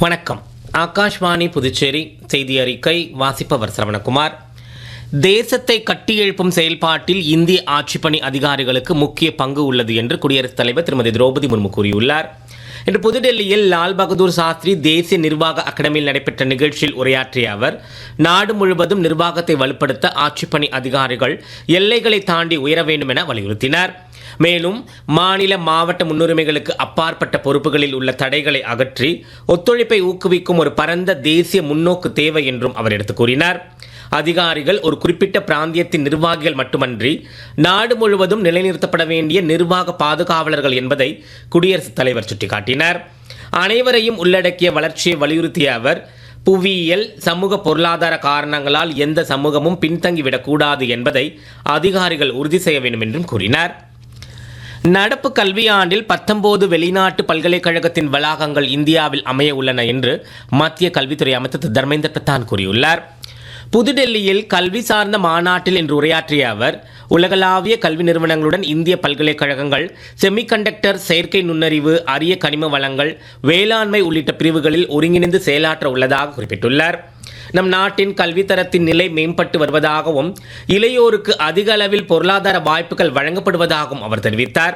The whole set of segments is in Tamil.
வணக்கம். ஆகாஷ்வாணி புதுச்சேரி செய்தி அறிக்கை வாசிப்பவர் சரவணகுமார். தேசத்தை கட்டியெழுப்பும் செயல்பாட்டில் இந்திய ஆட்சிப்பணி அதிகாரிகளுக்கு முக்கிய பங்கு உள்ளது என்று குடியரசுத் தலைவர் திருமதி திரௌபதி முர்மு கூறியுள்ளார். இன்று புதுடெல்லியில் லால் பகதூர் சாஸ்திரி தேசிய நிர்வாக அகாடமியில் நடைபெற்ற நிகழ்ச்சியில் உரையாற்றிய அவர், நாடு முழுவதும் நிர்வாகத்தை வலுப்படுத்த ஆட்சிப்பணி அதிகாரிகள் எல்லைகளை தாண்டி உயர வேண்டும் என வலியுறுத்தினார். மேலும் மாநில மாவட்ட முன்னுரிமைகளுக்கு அப்பாற்பட்ட பொறுப்புகளில் உள்ள தடைகளை அகற்றி ஒத்துழைப்பை ஊக்குவிக்கும் ஒரு பரந்த தேசிய முன்னோக்கு தேவை என்றும் அவர் எடுத்துக் கூறினார். அதிகாரிகள் ஒரு குறிப்பிட்ட பிராந்தியத்தின் நிர்வாகிகள் மட்டுமன்றி நாடு முழுவதும் நிலைநிறுத்தப்பட வேண்டிய நிர்வாக பாதுகாவலர்கள் என்பதை குடியரசுத் தலைவர் சுட்டிக்காட்டினார். அனைவரையும் உள்ளடக்கிய வளர்ச்சியை வலியுறுத்திய அவர், புவியியல் சமூக பொருளாதார காரணங்களால் எந்த சமூகமும் பின்தங்கிவிடக்கூடாது என்பதை அதிகாரிகள் உறுதி செய்ய வேண்டும் என்றும் கூறினார். நடப்பு கல்வியாண்டில் 19 வெளிநாட்டு பல்கலைக்கழகத்தின் வளாகங்கள் இந்தியாவில் அமைய உள்ளன என்று மத்திய கல்வித்துறை அமைச்சர் திரு தர்மேந்திர பிரதான் கூறியுள்ளார். புதுடெல்லியில் கல்வி சார்ந்த மாநாட்டில் இன்று உரையாற்றிய அவர், உலகளாவிய கல்வி நிறுவனங்களுடன் இந்திய பல்கலைக்கழகங்கள் செமிகண்டக்டர், செயற்கை நுண்ணறிவு, அரிய கனிம வளங்கள், வேளாண்மை உள்ளிட்ட பிரிவுகளில் ஒருங்கிணைந்து செயலாற்ற உள்ளதாக குறிப்பிட்டுள்ளார். நம் நாட்டின் கல்வித்தரத்தின் நிலை மேம்பட்டு வருவதாகவும் இளையோருக்கு அதிக அளவில் பொருளாதார வாய்ப்புகள் வழங்கப்படுவதாகவும் அவர் தெரிவித்தார்.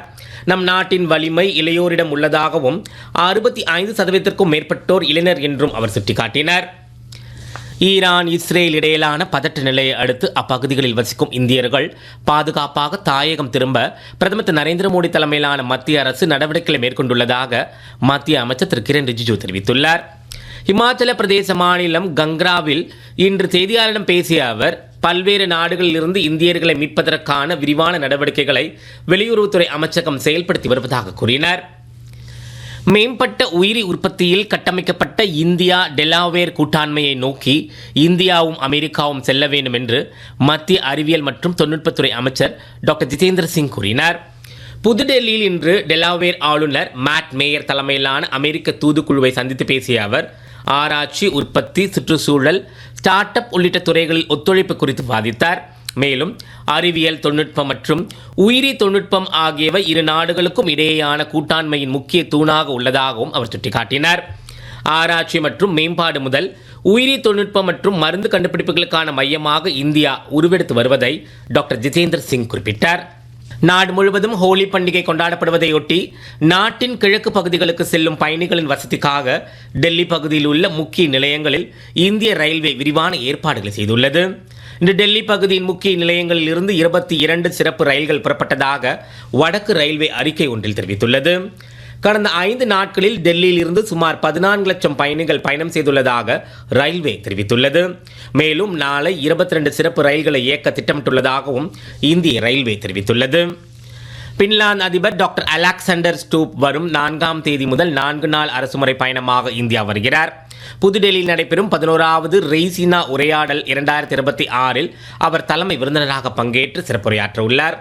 நம் நாட்டின் வலிமை இளையோரிடம் உள்ளதாகவும் 65% மேற்பட்டோர் இளைஞர் என்றும் அவர் சுட்டிக்காட்டினார். ஈரான் இஸ்ரேல் இடையிலான பதட்ட நிலையை அடுத்து அப்பகுதிகளில் வசிக்கும் இந்தியர்கள் பாதுகாப்பாக தாயகம் திரும்ப பிரதமர் திரு நரேந்திர மோடி தலைமையிலான மத்திய அரசு நடவடிக்கைகளை மேற்கொண்டுள்ளதாக மத்திய அமைச்சர் திரு கிரண் ரிஜிஜு தெரிவித்துள்ளார். இமாச்சல பிரதேச மாநிலம் கங்ராவில் இன்று செய்தியாளரிடம் பேசிய அவர், பல்வேறு நாடுகளில் இருந்து இந்தியர்களை மீட்பதற்கான விரிவான நடவடிக்கைகளை வெளியுறவுத்துறை அமைச்சகம் செயல்படுத்தி வருவதாக கூறினார். மேம்பட்ட உயிரி உற்பத்தியில் கட்டமைக்கப்பட்ட இந்தியா டெலாவேர் கூட்டாண்மையை நோக்கி இந்தியாவும் அமெரிக்காவும் செல்ல வேண்டும் என்று மத்திய அறிவியல் மற்றும் தொழில்நுட்பத்துறை அமைச்சர் டாக்டர் ஜிதேந்திர சிங் கூறினார். புதுடெல்லியில் இன்று டெலாவேர் ஆளுநர் மேட் மேயர் தலைமையிலான அமெரிக்க தூதுக்குழுவை சந்தித்து பேசிய அவர், ஆராய்ச்சி, உற்பத்தி, சுற்றுச்சூழல், ஸ்டார்ட் அப் உள்ளிட்ட துறைகளில் ஒத்துழைப்பு குறித்து விவாதித்தார். மேலும் அறிவியல் தொழில்நுட்பம் மற்றும் உயிரி தொழில்நுட்பம் ஆகியவை இரு நாடுகளுக்கும் இடையேயான கூட்டாண்மையின் முக்கிய தூணாக உள்ளதாகவும் அவர் சுட்டிக்காட்டினார். ஆராய்ச்சி மற்றும் மேம்பாடு முதல் உயிரி தொழில்நுட்பம் மற்றும் மருந்து கண்டுபிடிப்புகளுக்கான மையமாக இந்தியா உருவெடுத்து வருவதை டாக்டர் ஜிதேந்திர சிங் குறிப்பிட்டார். நாடு முழுவதும் ஹோலி பண்டிகை கொண்டாடப்படுவதையொட்டி நாட்டின் கிழக்கு பகுதிகளுக்கு செல்லும் பயணிகளின் வசதிக்காக டெல்லி பகுதியில் உள்ள முக்கிய நிலையங்களில் இந்திய ரயில்வே விரிவான ஏற்பாடுகளை செய்துள்ளது. இன்று டெல்லி பகுதியின் முக்கிய நிலையங்களில் இருந்து 22 சிறப்பு ரயில்கள் புறப்பட்டதாக வடக்கு ரயில்வே அறிக்கை ஒன்றில் தெரிவித்துள்ளது. கடந்த 5 நாட்களில் டெல்லியில் இருந்து சுமார் 14 லட்சம் பயணிகள் பயணம் செய்துள்ளதாக ரயில்வே தெரிவித்துள்ளது. மேலும் நாளை 22 சிறப்பு ரயில்களை இயக்க திட்டமிட்டுள்ளதாகவும் இந்திய ரயில்வே தெரிவித்துள்ளது. பின்லாந்து அதிபர் டாக்டர் அலெக்சாண்டர் ஸ்டூப் வரும் 4ஆம் தேதி முதல் 4 நாள் அரசுமுறை பயணமாக இந்தியா வருகிறார். புதுடெல்லியில் நடைபெறும் 11வது ரெய்சினா உரையாடல் 2026இல் அவர் தலைமை விருந்தினராக பங்கேற்று சிறப்புரையாற்ற உள்ளார்.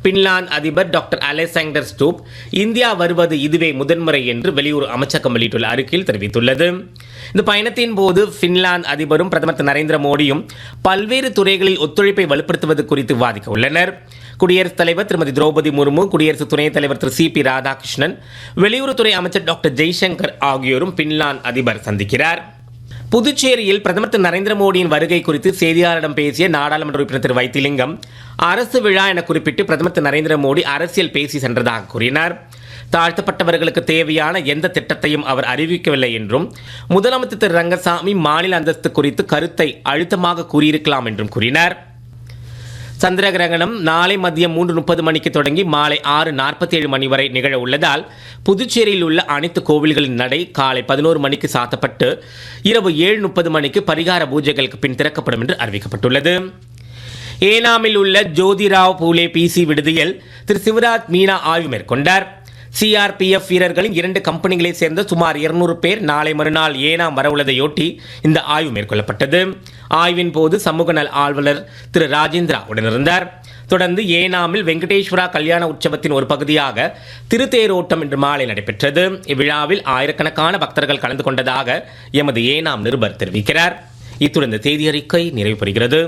பின்லாந்து அதிபர் டாக்டர் அலெக்சாண்டர் ஸ்டூப் இந்தியா வருவது இதுவே முதன்முறை என்று வெளியுறவு அமைச்சகம் வெளியிட்டுள்ள அறிக்கையில் தெரிவித்துள்ளது. இந்த பயணத்தின் போது பின்லாந்து அதிபரும் பிரதமர் திரு நரேந்திர மோடியும் பல்வேறு துறைகளில் ஒத்துழைப்பை வலுப்படுத்துவது குறித்து விவாதிக்க உள்ளனர். குடியரசுத் தலைவர் திருமதி திரௌபதி முர்மு, குடியரசு துணைத் தலைவர் திரு CP ராதாகிருஷ்ணன், வெளியுறவுத்துறை அமைச்சர் டாக்டர் ஜெய்சங்கர் ஆகியோரும் பின்லாந்து அதிபர் சந்திக்கிறார். புதுச்சேரியில் பிரதமர் திரு நரேந்திர மோடியின் வருகை குறித்து செய்தியாளரிடம் பேசிய நாடாளுமன்ற உறுப்பினர் திரு வைத்திலிங்கம், அரசு விழா என குறிப்பிட்டு பிரதமர் திரு நரேந்திர மோடி அரசியல் பேசி சென்றதாக கூறினார். தாழ்த்தப்பட்டவர்களுக்கு தேவையான எந்த திட்டத்தையும் அவர் அறிவிக்கவில்லை என்றும், முதலமைச்சர் திரு ரங்கசாமி மாநில அந்தஸ்து குறித்து கருத்தை அழுத்தமாக கூறியிருக்கலாம் என்றும் கூறினார். சந்திர கிரகணம் நாளை மதியம் 3:30 மணிக்கு தொடங்கி மாலை 6:47 மணி வரை நிகழ உள்ளதால் புதுச்சேரியில் உள்ள அனைத்து கோவில்களின் நடை காலை 11 மணிக்கு சாத்தப்பட்டு இரவு 7:30 மணிக்கு பரிகார பூஜைகளுக்கு பின் திறக்கப்படும் என்று அறிவிக்கப்பட்டுள்ளது. ஏனாமில் உள்ள ஜோதிராவ் பூலே PC விடுதியில் திரு சிவராஜ் மீனா ஆய்வு மேற்கொண்டார். CRPF வீரர்களின் 2 கம்பெனிகளைச் சேர்ந்த சுமார் 200 பேர் நாளை மறுநாள் ஏனாம் வரவுள்ளதையொட்டி இந்த ஆய்வு மேற்கொள்ளப்பட்டது. ஆய்வின் போது சமூக நல ஆர்வலர் திரு ராஜேந்திரா உடனிருந்தார். தொடர்ந்து ஏனாமில் வெங்கடேஸ்வரா கல்யாண உற்சவத்தின் ஒரு பகுதியாக திருத்தேரோட்டம் இன்று மாலை நடைபெற்றது. இவ்விழாவில் ஆயிரக்கணக்கான பக்தர்கள் கலந்து கொண்டதாக எமது ஏனாம் நிருபர் தெரிவிக்கிறார். இத்துடன் இந்த செய்தி அறிக்கை நிறைவு பெறுகிறது.